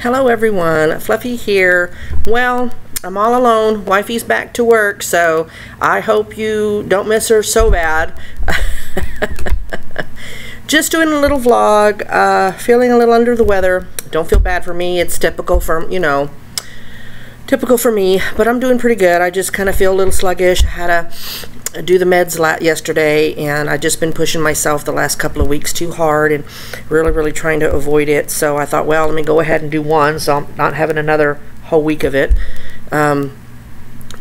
Hello everyone, Fluffy here. Well, I'm all alone. Wifey's back to work, so I hope you don't miss her so bad. Just doing a little vlog, feeling a little under the weather. Don't feel bad for me. It's typical for, typical for me, but I'm doing pretty good. I just kind of feel a little sluggish. I had to do the meds yesterday, and I've just been pushing myself the last couple of weeks too hard and really trying to avoid it. So I thought, well, let me go ahead and do one so I'm not having another whole week of it.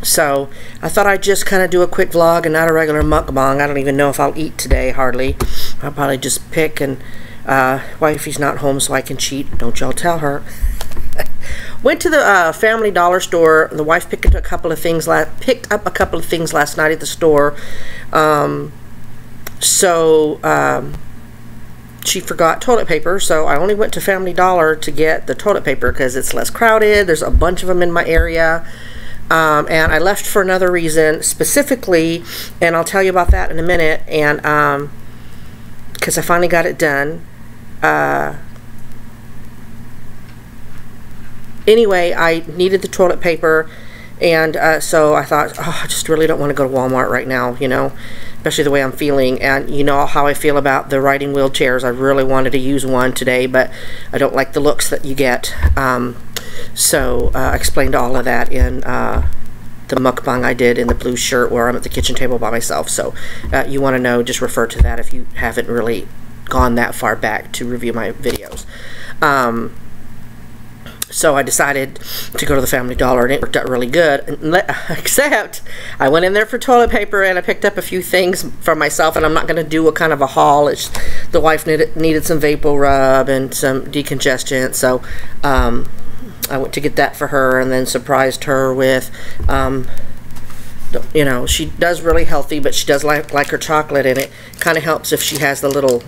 So I thought I'd just kind of do a quick vlog and not a regular mukbang. I don't even know if I'll eat today, hardly. I'll probably just pick, and wifey's not home so I can cheat. Don't y'all tell her. Went to the Family Dollar store. The wife picked up a couple of things last night at the store. She forgot toilet paper, so I only went to Family Dollar to get the toilet paper because it's less crowded. There's a bunch of them in my area. And I left for another reason specifically, and I'll tell you about that in a minute. And because I finally got it done. Anyway, I needed the toilet paper, and so I thought, oh, I just really don't want to go to Walmart right now, especially the way I'm feeling. And you know how I feel about the riding wheelchairs. I really wanted to use one today, but I don't like the looks that you get. So I explained all of that in the mukbang I did in the blue shirt where I'm at the kitchen table by myself. So you want to know, just refer to that if you haven't really gone that far back to review my videos. So I decided to go to the Family Dollar, and it worked out really good, except I went in there for toilet paper and I picked up a few things for myself, and I'm not going to do a kind of a haul. The wife needed some Vapor Rub and some decongestant, so I went to get that for her, and then surprised her with, she does really healthy, but she does like her chocolate, and it kind of helps if she has the little,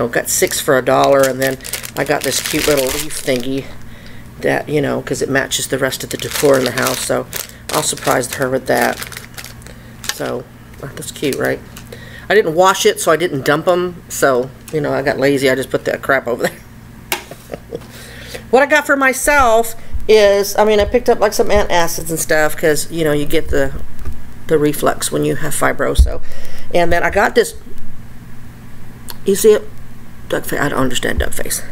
got 6 for $1, and then I got this cute little leaf thingy that, because it matches the rest of the decor in the house, so I'll surprise her with that. So that's cute, right? I didn't wash it, so I didn't dump them, so I got lazy. I just put that crap over there. What I got for myself is, I picked up like some antacids and stuff, because you get the reflux when you have fibro. So, and then I got this, you see it, duck face. I don't understand duck face,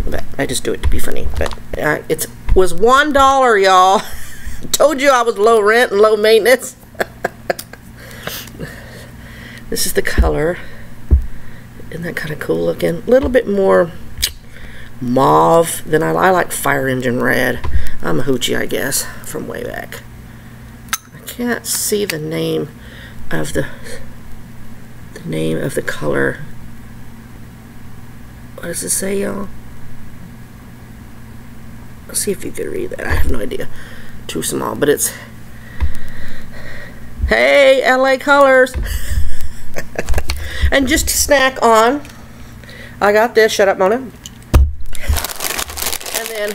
but I just do it to be funny. But it was $1, y'all. Told you I was low rent and low maintenance. This is the color. Isn't that kind of cool looking? A little bit more mauve than I like. Fire engine red. I'm a hoochie, I guess, from way back. I can't see the name of the color. What does it say, y'all? Let's see if you can read that. I have no idea. Too small, but it's, hey, LA Colors. And just to snack on, I got this. Shut up, Mona. And then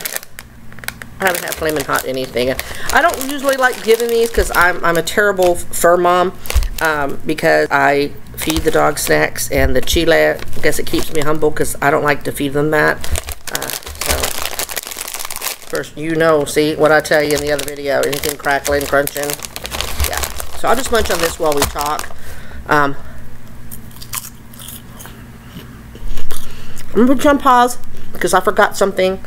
I haven't had Flamin' Hot anything. I don't usually like giving these because I'm a terrible fur mom, because I feed the dog snacks, and the chile, I guess it keeps me humble because I don't like to feed them that. So first, see what I tell you in the other video, anything crackling, crunching. Yeah. So I'll just munch on this while we talk. I'm gonna put you on pause because I forgot something,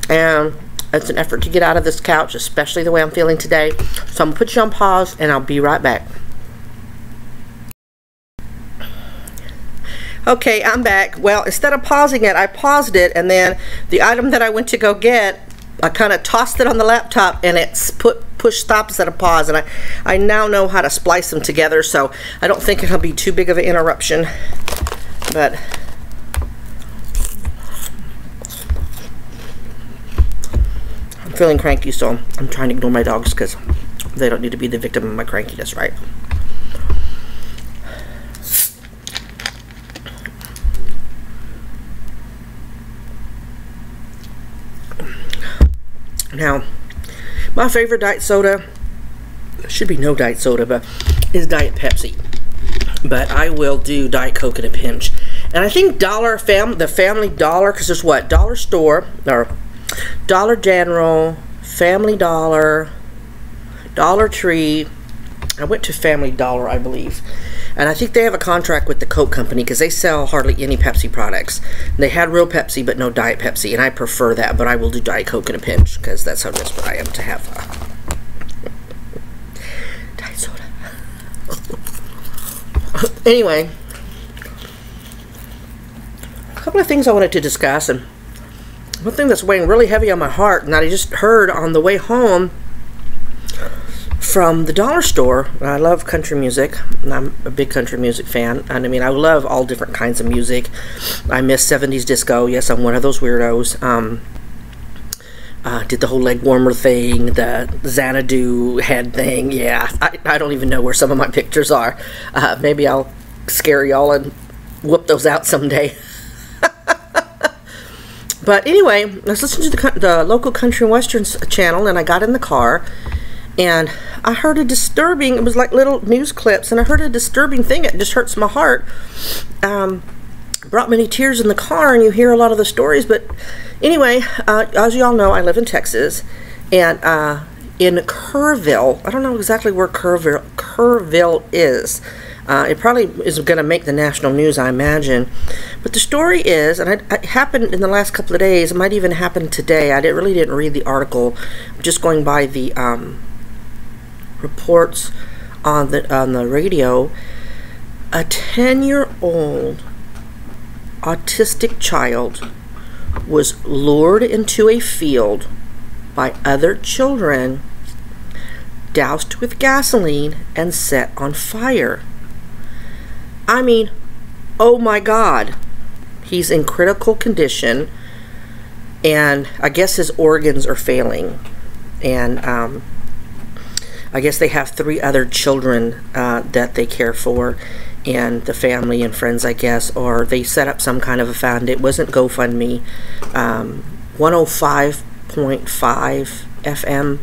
and it's an effort to get out of this couch, especially the way I'm feeling today. So I'm gonna put you on pause, and I'll be right back. Okay, I'm back. Well, instead of pausing it, I paused it, and then the item that I went to go get, I kind of tossed it on the laptop, and it's push stop instead of pause, and I now know how to splice them together, so I don't think it'll be too big of an interruption. But I'm feeling cranky, so I'm trying to ignore my dogs because they don't need to be the victim of my crankiness, right? Now, my favorite diet soda, should be no diet soda, but is Diet Pepsi. But I will do Diet Coke in a pinch. And I think the Family Dollar, because there's what? Dollar Store, or Dollar General, Family Dollar, Dollar Tree. I went to Family Dollar, I believe. And I think they have a contract with the Coke company because they sell hardly any Pepsi products. They had real Pepsi, but no Diet Pepsi, and I prefer that, but I will do Diet Coke in a pinch because that's how desperate I am to have Diet Soda. Anyway, a couple of things I wanted to discuss, and one thing that's weighing really heavy on my heart, and that I just heard on the way home from the dollar store. I love country music, and I'm a big country music fan, and I mean, I love all different kinds of music. I miss 70s disco. Yes, I'm one of those weirdos. Did the whole leg warmer thing, the Xanadu head thing. Yeah, I don't even know where some of my pictures are. Maybe I'll scare y'all and whoop those out someday. But anyway, I was listening to the local country and westerns channel, and I got in the car, and I heard a disturbing, it was like little news clips, and I heard a disturbing thing. It just hurts my heart. Brought many tears in the car, and you hear a lot of the stories. But anyway, as you all know, I live in Texas, and in Kerrville, I don't know exactly where Kerrville is. It probably is going to make the national news, I imagine. But the story is, and it happened in the last couple of days, it might even happen today. I really didn't read the article. I'm just going by the reports on the radio. A 10-year-old autistic child was lured into a field by other children, doused with gasoline, and set on fire. I mean, oh my God. He's in critical condition, and I guess his organs are failing. And I guess they have 3 other children that they care for, and the family and friends, I guess, or they set up some kind of a fund. It wasn't GoFundMe. 105.5 FM.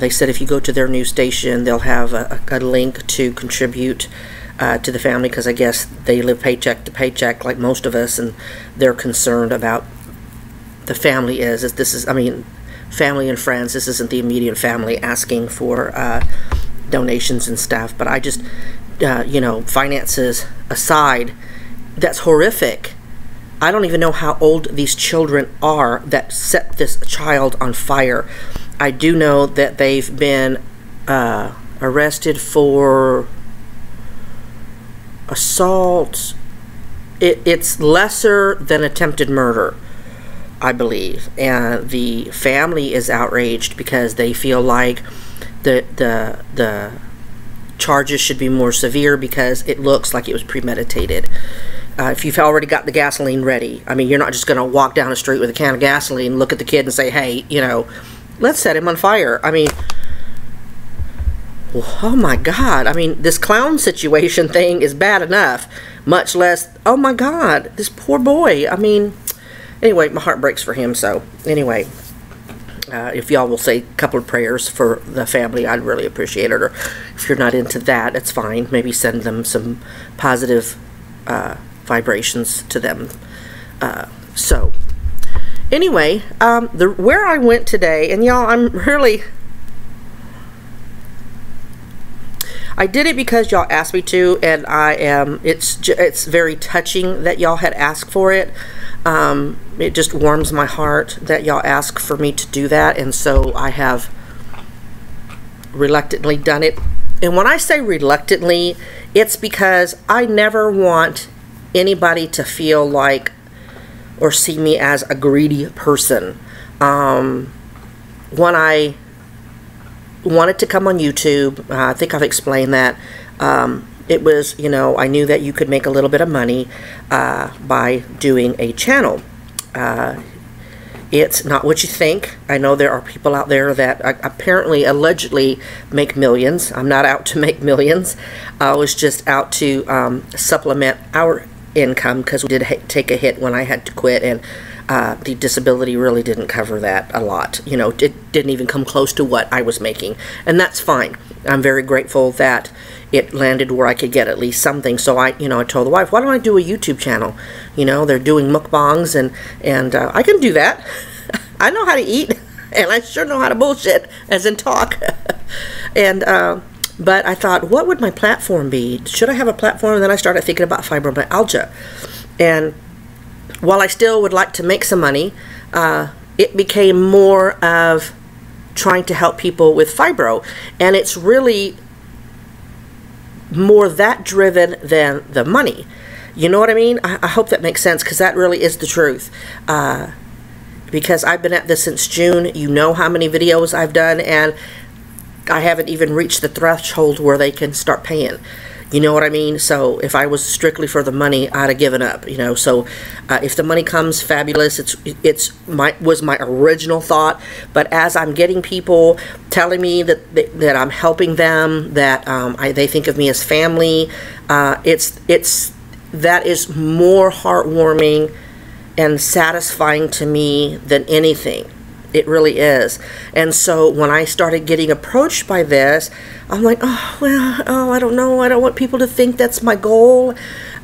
They said if you go to their news station, they'll have a link to contribute to the family, because I guess they live paycheck to paycheck like most of us, and they're concerned about the family. I mean, family and friends. This isn't the immediate family asking for donations and stuff, but I just, you know, finances aside, that's horrific. I don't even know how old these children are that set this child on fire. I do know that they've been arrested for assault. It's lesser than attempted murder, I believe, and the family is outraged because they feel like the charges should be more severe because it looks like it was premeditated. If you've already got the gasoline ready, I mean, you're not just going to walk down the street with a can of gasoline, look at the kid and say, hey, you know, let's set him on fire. I mean, oh my God. I mean, this clown situation thing is bad enough, much less, oh my God, this poor boy. I mean, anyway, my heart breaks for him. So anyway, if y'all will say a couple of prayers for the family, I'd really appreciate it. Or if you're not into that, it's fine. Maybe send them some positive vibrations to them. So anyway, where I went today, and y'all, I did it because y'all asked me to, and it's very touching that y'all had asked for it. It just warms my heart that y'all asked for me to do that, and so I have reluctantly done it. And when I say reluctantly, it's because I never want anybody to feel like or see me as a greedy person. When I wanted to come on YouTube, I think I've explained that, it was, you know, I knew that you could make a little bit of money by doing a channel. It's not what you think. I know there are people out there that apparently, allegedly make millions. I'm not out to make millions. I was just out to supplement our income, because we did take a hit when I had to quit, and the disability really didn't cover that a lot. You know, it didn't even come close to what I was making, and that's fine. I'm very grateful that it landed where I could get at least something. So I told the wife, why don't I do a YouTube channel? You know, they're doing mukbangs, and I can do that. I know how to eat, and I sure know how to bullshit, as in talk. And but I thought, what would my platform be? Should I have a platform? And then I started thinking about fibromyalgia. And while I still would like to make some money, it became more of trying to help people with fibro. And it's really more that driven than the money. You know what I mean? I hope that makes sense, because that really is the truth. Because I've been at this since June. You know how many videos I've done, and I haven't even reached the threshold where they can start paying. You know what I mean? So if I was strictly for the money, I'd have given up, you know. So if the money comes, fabulous. Was my original thought. But as I'm getting people telling me that I'm helping them, that they think of me as family, that is more heartwarming and satisfying to me than anything. It really is. And so when I started getting approached by this, I'm like, oh, well, oh, I don't know. I don't want people to think that's my goal.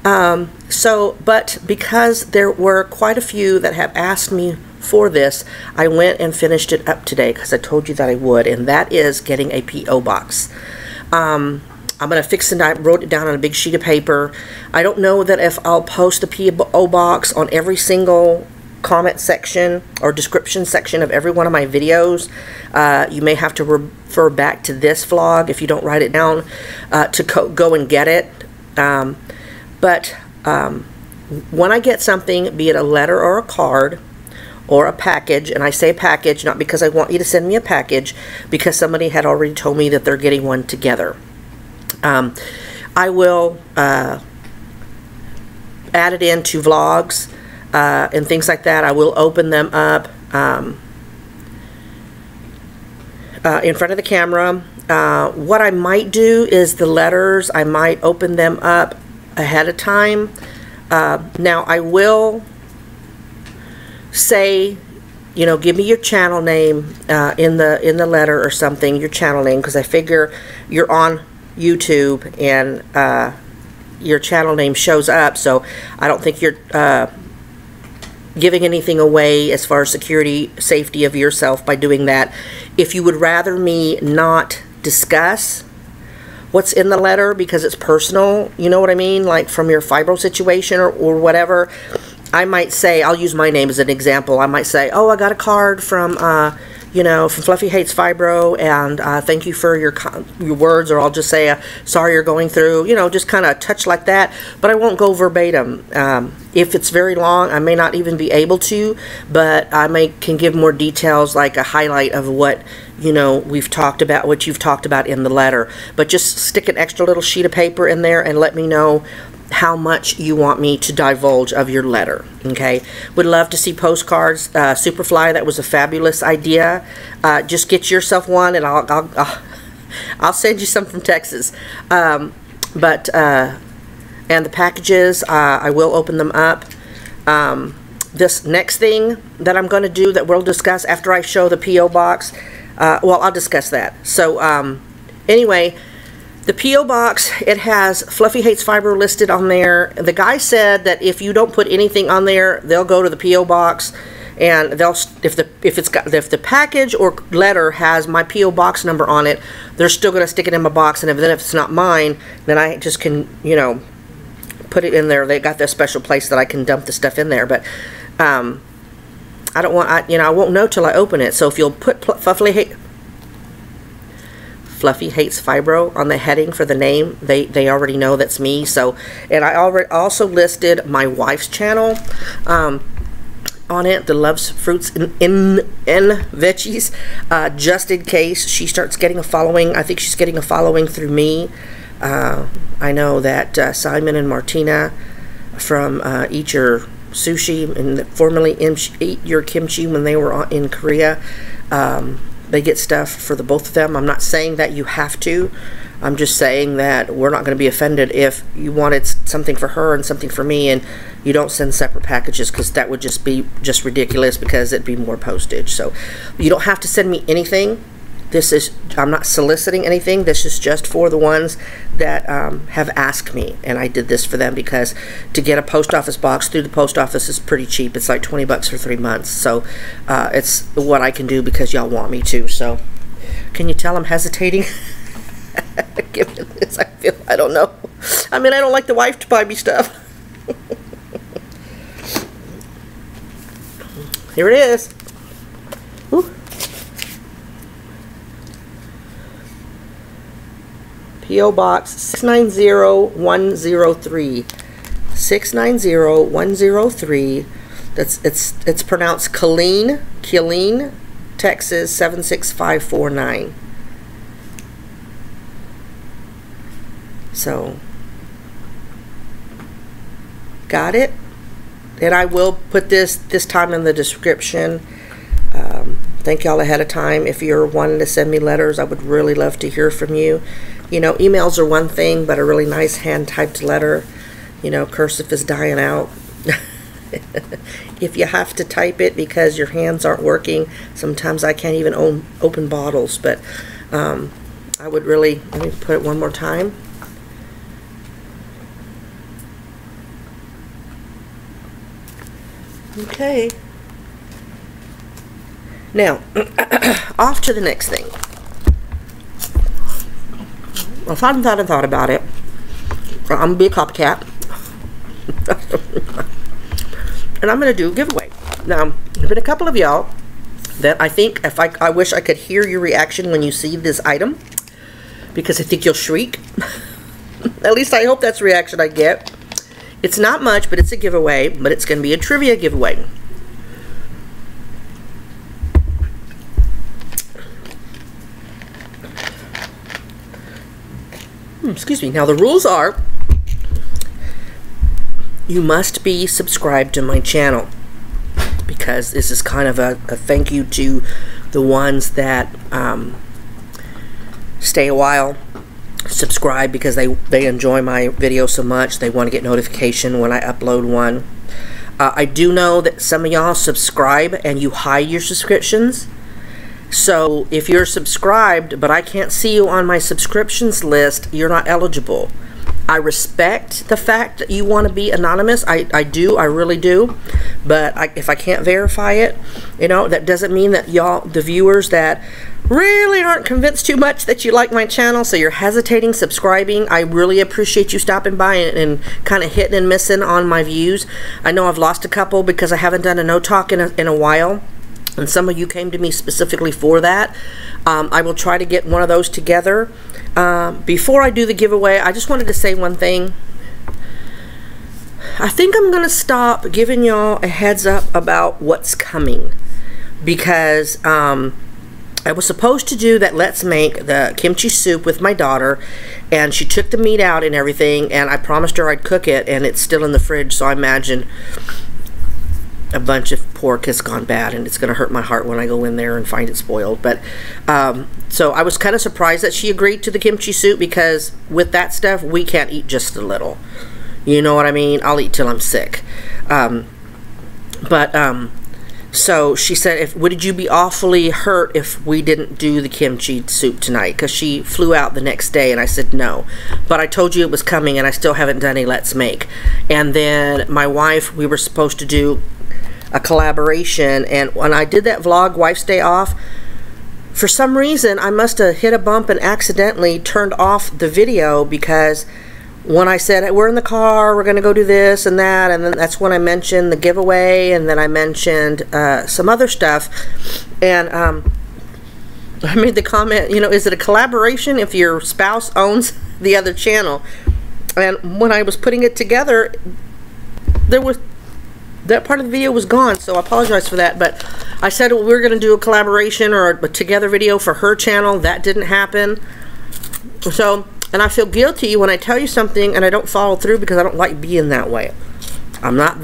But because there were quite a few that have asked me for this, I went and finished it up today, because I told you that I would, and that is getting a P.O. box. I'm going to fix it. I wrote it down on a big sheet of paper. I don't know that if I'll post a P.O. box on every single comment section or description section of every one of my videos. You may have to refer back to this vlog if you don't write it down to go and get it. But when I get something, be it a letter or a card or a package, and I say package not because I want you to send me a package, because somebody had already told me that they're getting one together. I will add it into vlogs and things like that. I will open them up in front of the camera. What I might do is the letters, I might open them up ahead of time. Now I will say, you know, give me your channel name in the letter or something, your channel name, because I figure you're on YouTube and your channel name shows up, so I don't think you're giving anything away as far as security, safety of yourself by doing that. If you would rather me not discuss what's in the letter because it's personal, you know what I mean, like from your fibro situation or whatever, I might say, I'll use my name as an example, I might say, oh, I got a card from you know, from Fluffy Hates Fibro, and thank you for your words, or I'll just say, sorry you're going through, you know, just kind of touch like that, but I won't go verbatim. If it's very long, I may not even be able to, but I can give more details, like a highlight of what, you know, we've talked about, what you've talked about in the letter. But just stick an extra little sheet of paper in there and let me know how much you want me to divulge of your letter. Okay, would love to see postcards. Superfly, that was a fabulous idea. Just get yourself one, and I'll send you some from Texas. And the packages, I will open them up. This next thing that I'm going to do, that we'll discuss after I show the P.O. box, well, I'll discuss that. So anyway, the P.O. box, it has Fluffy Hates Fibro listed on there. The guy said that if you don't put anything on there, they'll go to the P.O. box, and they'll, if the package or letter has my P.O. box number on it, they're still going to stick it in my box. And then if it's not mine, then I just can, you know, put it in there. They got their special place that I can dump the stuff in there. But I don't want, you know, I won't know till I open it. So if you'll put Fluffy Hates Fibro on the heading for the name, they already know that's me. So, and I already also listed my wife's channel on it, the Loves Fruits in Veggies, just in case she starts getting a following. I think she's getting a following through me. I know that Simon and Martina from Eat Your Sushi, and formerly Eat Your Kimchi, when they were in Korea, they get stuff for the both of them. I'm not saying that you have to. I'm just saying that we're not going to be offended if you wanted something for her and something for me, and you don't send separate packages, because that would just be ridiculous, because it'd be more postage. So you don't have to send me anything. I'm not soliciting anything. This is just for the ones that have asked me, and I did this for them because to get a post office box through the post office is pretty cheap. It's like 20 bucks for 3 months. So it's what I can do because y'all want me to. So can you tell I'm hesitating? Given this, I don't know. I mean, I don't like the wife to buy me stuff. Here it is. Ooh. P.O. Box 690103. 690103. It's pronounced Killeen, Texas 76549. So, got it? And I will put this time in the description. Thank y'all ahead of time. If you're wanting to send me letters, I would really love to hear from you. You know, emails are one thing, but a really nice hand-typed letter, you know, cursive is dying out. If you have to type it because your hands aren't working, sometimes I can't even open bottles, but I would really, let me put it one more time. Okay. Now, off to the next thing. I've thought and thought about it. I'm going to be a copycat. And I'm going to do a giveaway. Now, there's been a couple of y'all that I think, I wish I could hear your reaction when you see this item. Because I think you'll shriek. At least I hope that's the reaction I get. It's not much, but it's a giveaway. But it's going to be a trivia giveaway. Excuse me. Now the rules are, you must be subscribed to my channel, because this is kind of a thank you to the ones that stay a while, subscribe because they enjoy my video so much they want to get notification when I upload one. I do know that some of y'all subscribe and you hide your subscriptions. So if you're subscribed but I can't see you on my subscriptions list, you're not eligible. I respect the fact that you want to be anonymous. I do, I really do. But if I can't verify it, you know, that doesn't mean that y'all, the viewers that really aren't convinced too much that you like my channel, so you're hesitating subscribing, I really appreciate you stopping by and kind of hitting and missing on my views. I know I've lost a couple because I haven't done a no talk in a while. And some of you came to me specifically for that. I will try to get one of those together. Before I do the giveaway, I just wanted to say one thing. I think I'm going to stop giving y'all a heads up about what's coming. Because I was supposed to do that Let's Make the kimchi soup with my daughter. And she took the meat out and everything. And I promised her I'd cook it. And it's still in the fridge. So I imagine a bunch of pork has gone bad, and it's going to hurt my heart when I go in there and find it spoiled. But so I was kind of surprised that she agreed to the kimchi soup, because with that stuff we can't eat just a little, you know what I mean? I'll eat till I'm sick. So she said, would you be awfully hurt if we didn't do the kimchi soup tonight? Because she flew out the next day, and I said no. But I told you it was coming, and I still haven't done a Let's Make. And then my wife, we were supposed to do a collaboration, and when I did that vlog, Wife's Day Off, for some reason I must have hit a bump and accidentally turned off the video, because when I said we're in the car, we're gonna go do this and that, and then that's when I mentioned the giveaway, and then I mentioned some other stuff, and I made the comment, you know, is it a collaboration if your spouse owns the other channel? And when I was putting it together, that part of the video was gone, so I apologize for that. But I said we were going to do a collaboration or a together video for her channel. That didn't happen. So, and I feel guilty when I tell you something and I don't follow through, because I don't like being that way. I'm not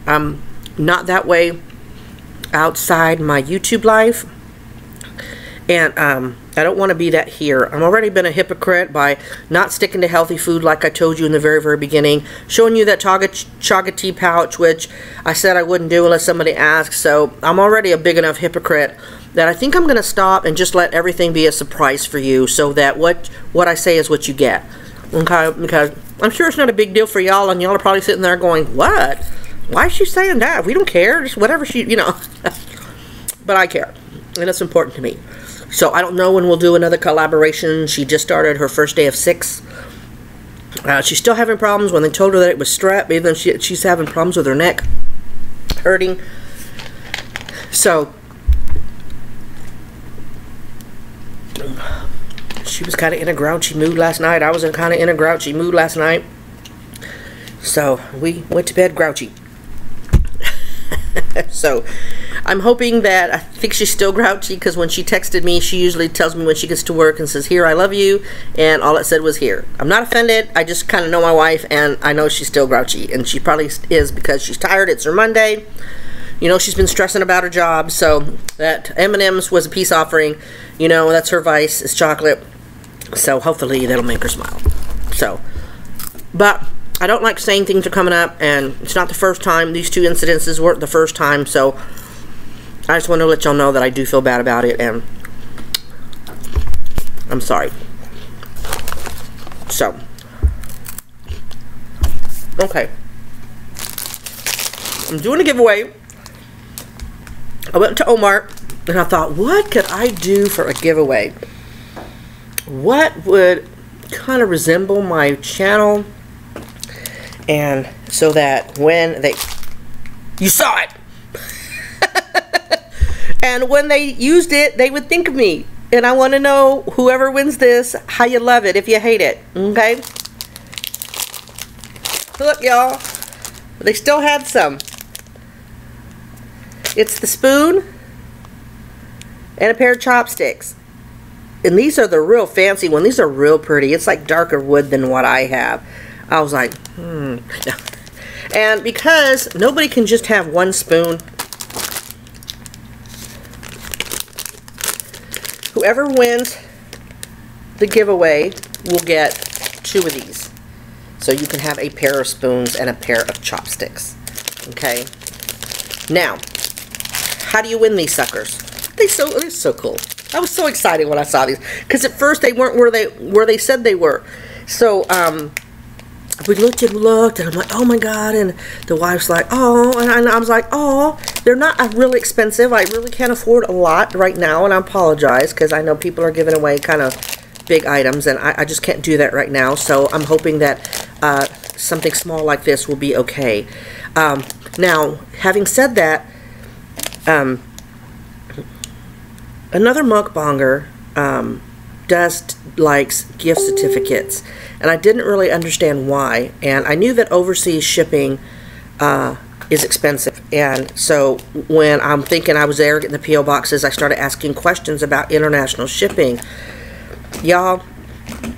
that way outside my YouTube life. And I don't want to be that here. I've already been a hypocrite by not sticking to healthy food like I told you in the very, very beginning. Showing you that chaga tea pouch, which I said I wouldn't do unless somebody asked. So I'm already a big enough hypocrite that I think I'm going to stop and just let everything be a surprise for you, so that what I say is what you get. Okay? Because I'm sure it's not a big deal for y'all, and y'all are probably sitting there going, what? Why is she saying that? We don't care. Just whatever she, you know. But I care, and it's important to me. So I don't know when we'll do another collaboration. She just started her first day of 6. She's still having problems. When they told her that it was strep, even she's having problems with her neck hurting. So she was kind of in a grouchy mood last night. I was kind of in a grouchy mood last night. So we went to bed grouchy. So I'm hoping that, I think she's still grouchy, because when she texted me, she usually tells me when she gets to work and says, "Here, I love you," and all it said was "here." I'm not offended. I just kind of know my wife, and I know she's still grouchy, and she probably is because she's tired. It's her Monday. You know, she's been stressing about her job, so that M&M's was a peace offering. You know, that's her vice, is chocolate. So hopefully that'll make her smile. So, but I don't like saying things are coming up, and it's not the first time. These 2 incidences weren't the first time, so I just want to let y'all know that I do feel bad about it, and I'm sorry. So, okay. I'm doing a giveaway. I went to Omar, and I thought, what could I do for a giveaway? What would kind of resemble my channel? And so that when you saw it, and when they used it, they would think of me. And I want to know, whoever wins this, how you love it if you hate it. Okay? Look, y'all. They still had some. It's the spoon and a pair of chopsticks. And these are the real fancy ones. These are real pretty. It's like darker wood than what I have. I was like, And because nobody can just have one spoon, whoever wins the giveaway will get 2 of these. So you can have a pair of spoons and a pair of chopsticks. Okay? Now, how do you win these suckers? They're so cool. I was so excited when I saw these, because at first they weren't where they said they were. So, we looked and I'm like, oh my god, and the wife's like, oh, and I was like, oh, they're not really expensive. I really can't afford a lot right now, and I apologize, because I know people are giving away kind of big items, and I just can't do that right now. So I'm hoping that something small like this will be okay. Now, having said that, another mukbanger likes gift certificates, and I didn't really understand why. And I knew that overseas shipping is expensive, and so when I'm thinking I was there getting the P.O. boxes, I started asking questions about international shipping. Y'all,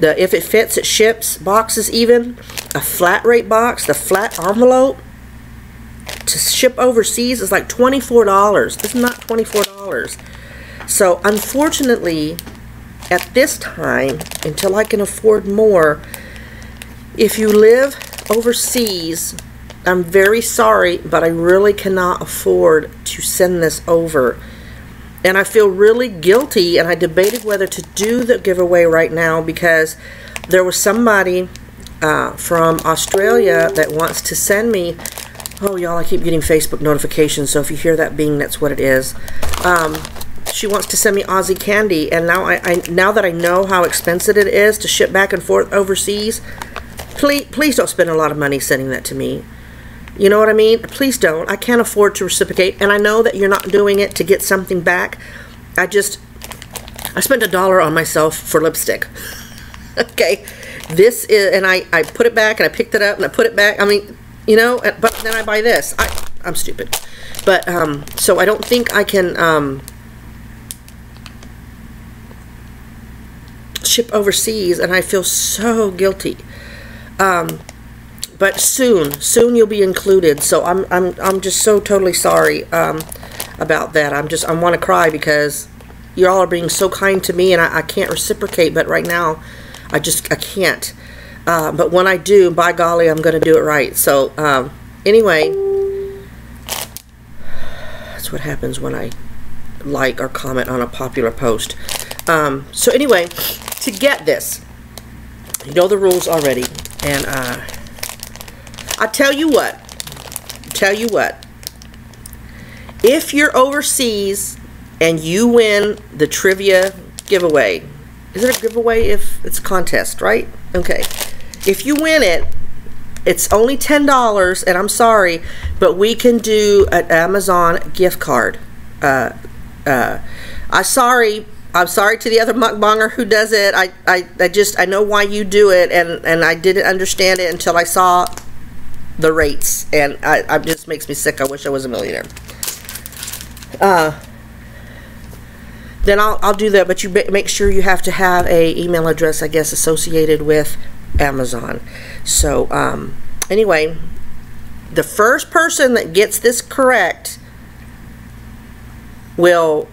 if it fits, it ships. Boxes, even a flat rate box, the flat envelope to ship overseas is like $24. This is not $24. So unfortunately, at this time, until I can afford more, if you live overseas, I'm very sorry, but I really cannot afford to send this over. And I feel really guilty, and I debated whether to do the giveaway right now, because there was somebody from Australia that wants to send me, oh y'all, I keep getting Facebook notifications, so if you hear that bing, that's what it is. She wants to send me Aussie candy, and now now that I know how expensive it is to ship back and forth overseas, please don't spend a lot of money sending that to me. You know what I mean? Please don't. I can't afford to reciprocate, and I know that you're not doing it to get something back. I spent $1 on myself for lipstick. Okay, this is, and I put it back, and I picked it up, and I put it back. I mean, you know, but then I buy this. I'm stupid, but so I don't think I can ship overseas, and I feel so guilty. But soon you'll be included. So I'm just so totally sorry about that. I want to cry, because y'all are being so kind to me, and I can't reciprocate. But right now, I can't. But when I do, by golly, I'm going to do it right. So anyway, that's what happens when I like or comment on a popular post. So anyway, to get this, you know the rules already, and I tell you what, if you're overseas and you win the trivia giveaway, is it a giveaway if it's a contest, right? Okay, if you win it, it's only $10, and I'm sorry, but we can do an Amazon gift card. I'm sorry to the other mukbanger who does it. I know why you do it, and I didn't understand it until I saw the rates, and it just makes me sick. I wish I was a millionaire. Then I'll do that, but you make sure you have to have a email address, I guess, associated with Amazon. So anyway, the first person that gets this correct will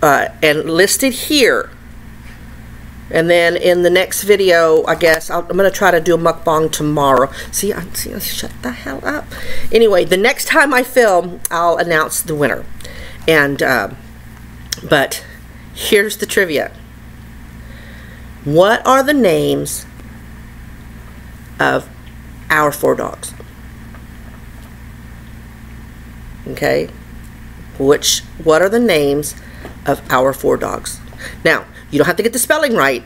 and listed here, and then in the next video, I guess I'm gonna try to do a mukbang tomorrow. See, shut the hell up. Anyway, the next time I film, I'll announce the winner. And but here's the trivia. What are the names of our 4 dogs? Okay, what are the names of our 4 dogs? Now, you don't have to get the spelling right.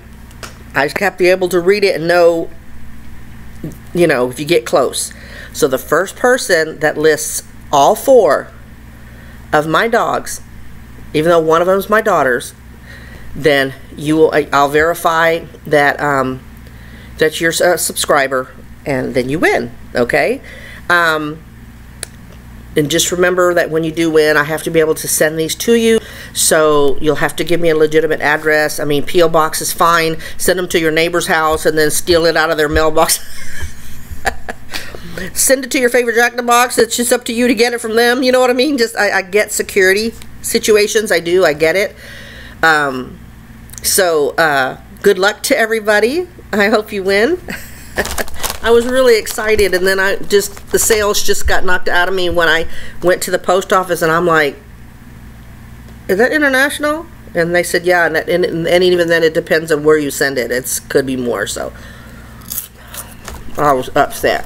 I just have to be able to read it and know, you know, if you get close. So the first person that lists all 4 of my dogs, even though one of them is my daughter's, then I'll verify that that you're a subscriber, and then you win. Okay. And just remember that when you do win, I have to be able to send these to you. So you'll have to give me a legitimate address. I mean, P.O. Box is fine. Send them to your neighbor's house and then steal it out of their mailbox. Send it to your favorite Jack in the Box. It's just up to you to get it from them. You know what I mean? Just I get security situations. I do. I get it. Good luck to everybody. I hope you win. I was really excited, and then the sales just got knocked out of me when I went to the post office, and I'm like, is that international? And they said, yeah, and even then it depends on where you send it. It could be more, so I was upset.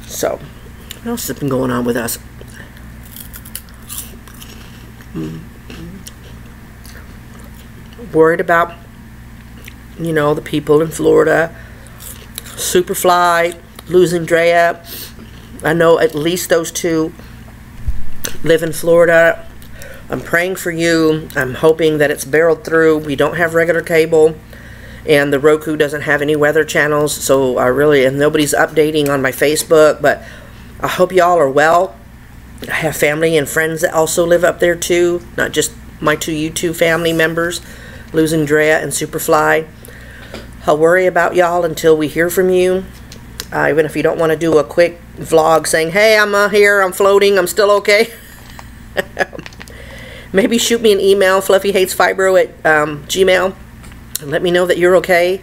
So, what else has been going on with us? Worried about, you know, the people in Florida. Superfly, losing Drea. I know at least those 2 live in Florida. I'm praying for you. I'm hoping that it's barreled through. We don't have regular cable, and the Roku doesn't have any weather channels, so and nobody's updating on my Facebook, but I hope y'all are well. I have family and friends that also live up there too, not just my 2 YouTube family members, Losing Drea and Superfly. I'll worry about y'all until we hear from you. Even if you don't want to do a quick vlog saying, hey, I'm here, I'm floating, I'm still okay. Maybe shoot me an email, fluffyhatesfibro@gmail, and let me know that you're okay.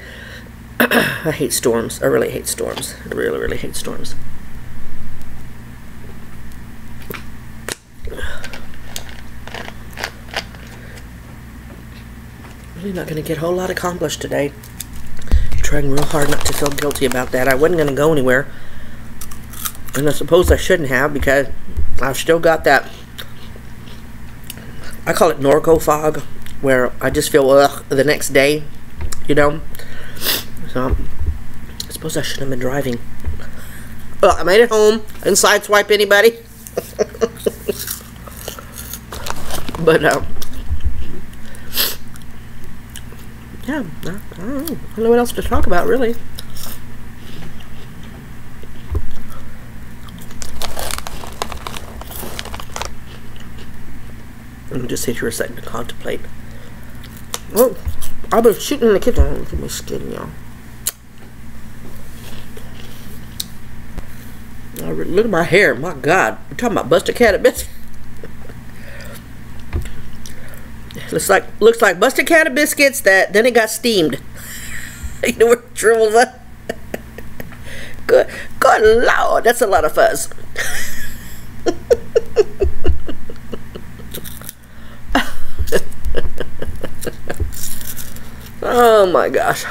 I hate storms. I really hate storms. I really, really hate storms. Really not going to get a whole lot accomplished today. I'm trying real hard not to feel guilty about that. I wasn't going to go anywhere, and I suppose I shouldn't have, because I've still got that, I call it Norco fog, where I just feel ugh the next day, you know. So I suppose I shouldn't have been driving. Well, I made it home. I didn't sideswipe anybody. But yeah, I don't know what else to talk about, really. Let me just sit here a second to contemplate. Oh, I've been shooting in the kitchen. Look at my skin, y'all. Look at my hair. My God, we're talking about busted cat at biscuits. Looks like busted cat of biscuits that then it got steamed. You know where it dribbles up. Good Lord, that's a lot of fuzz. Oh my gosh.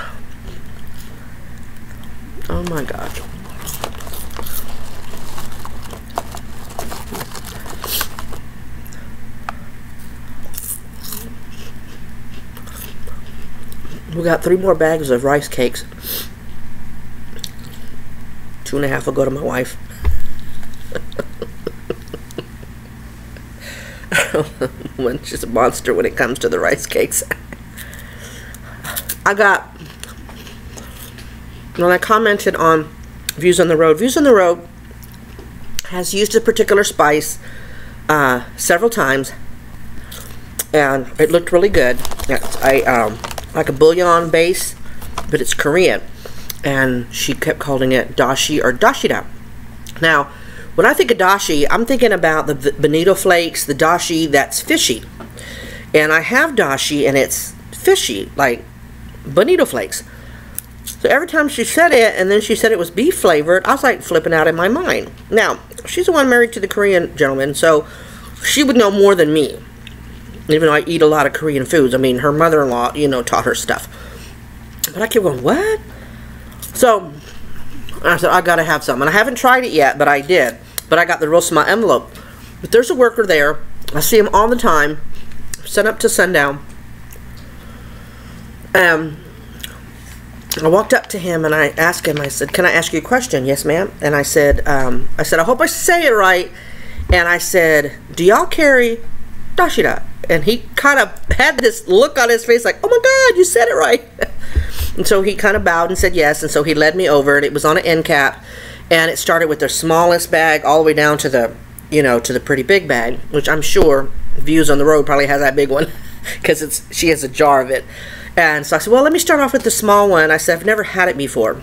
Oh my gosh. We got 3 more bags of rice cakes. 2.5 will go to my wife. When she's a monster when it comes to the rice cakes. When I commented on Views on the Road, Views on the Road has used a particular spice several times, and it looked really good. It's like a bouillon base, but it's Korean, and she kept calling it dashi or dashida. Now, when I think of dashi, I'm thinking about the bonito flakes, the dashi that's fishy, and I have dashi and it's fishy, like bonito flakes. So every time she said it, and then she said it was beef flavored, I was like flipping out in my mind. Now, she's the one married to the Korean gentleman, so she would know more than me. Even though I eat a lot of Korean foods. I mean, her mother-in-law, you know, taught her stuff. But I kept going, what? So, I said, I gotta have some. And I haven't tried it yet, but I did. But I got the real small envelope. But there's a worker there. I see him all the time. Sun up to sundown. I walked up to him and I asked him, I said, can I ask you a question? Yes, ma'am. And I said, I hope I say it right. And I said, do y'all carry dashida? And he kind of had this look on his face like, oh my God, you said it right. And so he kind of bowed and said yes. And so he led me over, and it was on an end cap. And it started with the smallest bag all the way down to the, you know, to the pretty big bag, which I'm sure Views on the Road probably has that big one because she has a jar of it. And so I said, well, let me start off with the small one. I said, I've never had it before.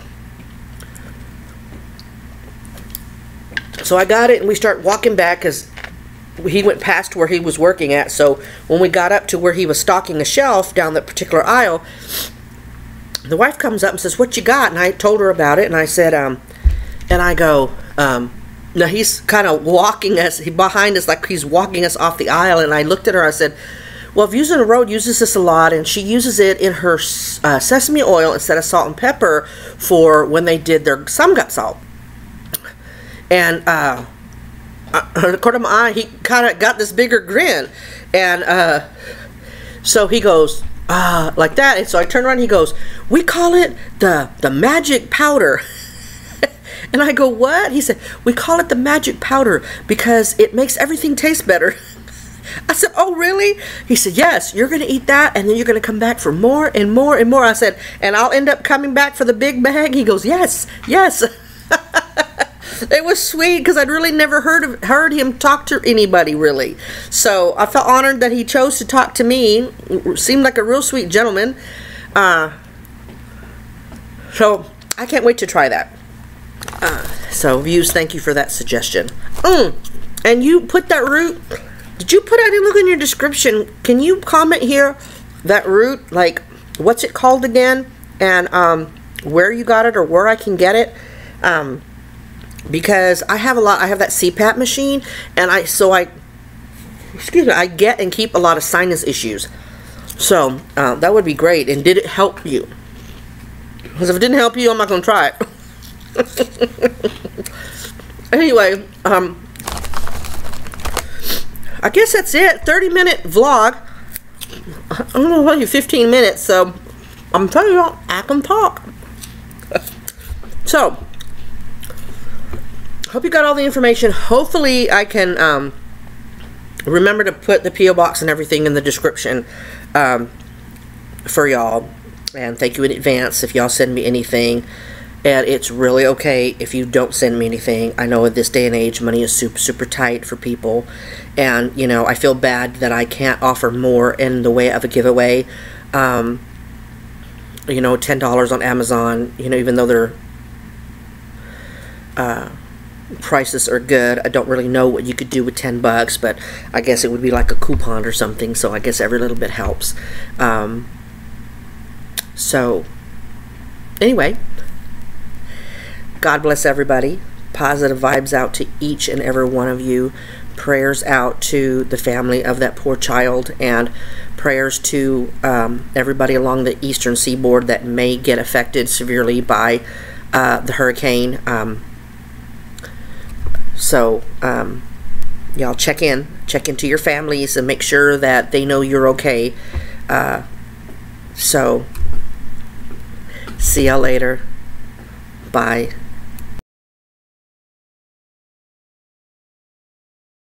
So I got it, and we start walking back because he went past where he was working at. So when we got up to where he was stocking a shelf down that particular aisle, the wife comes up and says, what you got? And I told her about it, and I said, and I go, now he's kind of walking us behind us, like he's walking us off the aisle. And I looked at her, I said, well, Views on the Road uses this a lot, and she uses it in her sesame oil instead of salt and pepper for when they did their samgap salt. And according to my eye, he kind of got this bigger grin, and so he goes like that. And so I turn around and he goes, we call it the magic powder. And I go, what? He said, we call it the magic powder because it makes everything taste better. I said, oh really? He said, yes, you're gonna eat that and then you're gonna come back for more and more and more. I said, and I'll end up coming back for the big bag? He goes, yes, yes. It was sweet because I'd really never heard him talk to anybody, really. So I felt honored that he chose to talk to me. Seemed like a real sweet gentleman. So I can't wait to try that. So Views, thank you for that suggestion. And you put that root, did you put, I didn't look in your description, can you comment here that root, like what's it called again, and where you got it or where I can get it? Because I have that CPAP machine, and I get and keep a lot of sinus issues. So that would be great. And did it help you? Because if it didn't help you, I'm not going to try it. Anyway, I guess that's it. 30-minute vlog. I don't know about you, 15 minutes. So I'm telling you, I can talk. So hope you got all the information. Hopefully I can remember to put the P.O. box and everything in the description for y'all. And thank you in advance if y'all send me anything. And it's really okay if you don't send me anything. I know in this day and age money is super, super tight for people. And, you know, I feel bad that I can't offer more in the way of a giveaway. You know, $10 on Amazon, you know, even though they're prices are good. I don't really know what you could do with 10 bucks, but I guess it would be like a coupon or something, so I guess every little bit helps. So anyway, God bless everybody. Positive vibes out to each and every one of you. prayers out to the family of that poor child, and prayers to everybody along the eastern seaboard that may get affected severely by the hurricane. So y'all check into your families and make sure that they know you're okay. So see y'all later. Bye.